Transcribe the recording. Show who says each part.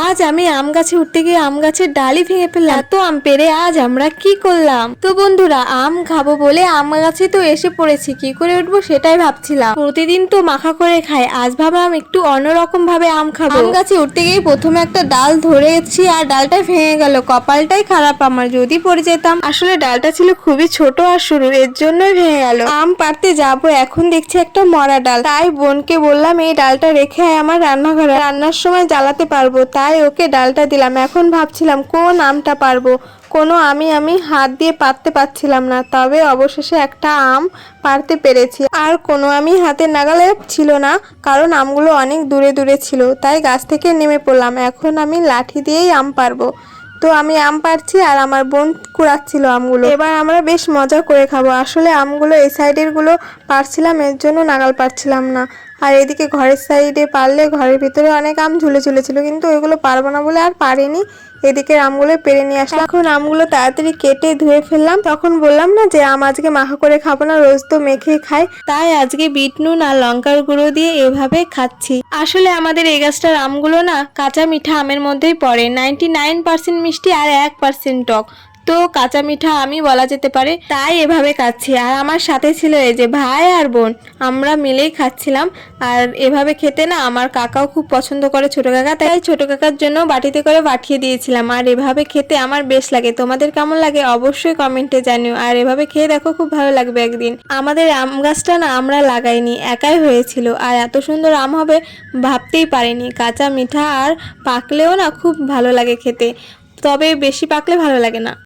Speaker 1: আজ আমি আম গাছে উঠতে গিয়ে আম গাছের ডালই ভেঙে ফেললাম। এত আম পেড়ে আজ আমরা কি করলাম। তো বন্ধুরা, আম খাবো বলে আম গাছে তো এসে পড়েছি, কি করে উঠবো সেটাই ভাবছিলাম। প্রতিদিন তো মাখা করে খাই, আজ ভাবলাম একটু অন্যরকম ভাবে আম খাবো। আম গাছে উঠতে গিয়ে প্রথমে একটা ডাল ধরেছি আর ডালটা ভেঙে গেল। কপালটাই খারাপ আমার, যদি পড়ে যেতাম। আসলে ডালটা ছিল খুবই ছোট আর সরু, এর জন্যই ভেঙে গেল। আম পাড়তে যাবো, এখন দেখছি একটা মরা ডাল। তাই বোনকে বললাম এই ডালটা রেখে আয় আমার রান্নাঘরে, রান্নার সময় জ্বালাতে পারবো। তাই ওকে ডালটা দিলাম। এখন ভাবছিলাম কোন আমটা পারবো। কোনো আমি হাত দিয়ে পারতে পারছিলাম না, তবে অবশেষে একটা আম পারতে পেরেছি। আর কোনো আমি হাতের নাগালে ছিল না, কারণ আমগুলো অনেক দূরে দূরে ছিল। তাই গাছ থেকে নেমে পড়লাম। এখন আমি লাঠি দিয়েই আম পারবো। তো আমি আম পাড়ছি আর আমার বোন কুড়াচ্ছিল আমগুলো। এবার আমরা বেশ মজা করে খাবো। আসলে আমগুলো এই সাইডের গুলো পারছিলাম, এর জন্য নাগাল পারছিলাম না। আর এদিকে ঘরের সাইডে পারলে ঘরের ভিতরে অনেক আম ঝুলে ঝুলেছিল, কিন্তু ওইগুলো পারবো না বলে আর পারিনি। এদিকে আমগুলো পেরে নিয়ে আসলাম। এখন আমগুলো তাড়াতাড়ি কেটে ধুয়ে ফেললাম। তখন বললাম না যে আম আজকে মাখা করে খাবো না, রোজ তো মেখে খাই। তাই আজকে বিট নুন আর লঙ্কার গুঁড়ো দিয়ে এভাবে খাচ্ছি। আসলে আমাদের এই গাছটার আমগুলো না কাঁচা মিঠা আমের মধ্যেই পড়ে। 99% মিষ্টি আর 1% টক। তো কাঁচা মিঠা আমি বলা যেতে পারে, তাই এভাবে খাচ্ছি। আর আমার সাথে ছিল এই যে ভাই আর বোন, আমরা মিলেই খাচ্ছিলাম। আর এভাবে খেতে না আমার কাকাও খুব পছন্দ করে, ছোট কাকা। তাই ছোট কাকার জন্য বাটিতে করে পাঠিয়ে দিয়েছিলাম। আর এভাবে খেতে আমার বেশ লাগে। তোমাদের কেমন লাগে অবশ্যই কমেন্টে জানিও। আর এভাবে খেয়ে দেখো, খুব ভালো লাগবে একদিন। আমাদের আম গাছটা না আমরা লাগাইনি, একাই হয়েছিল। আর এত সুন্দর আম হবে ভাবতেই পারিনি। কাঁচা মিঠা আর পাকলেও না খুব ভালো লাগে খেতে, তবে বেশি পাকলে ভালো লাগে না।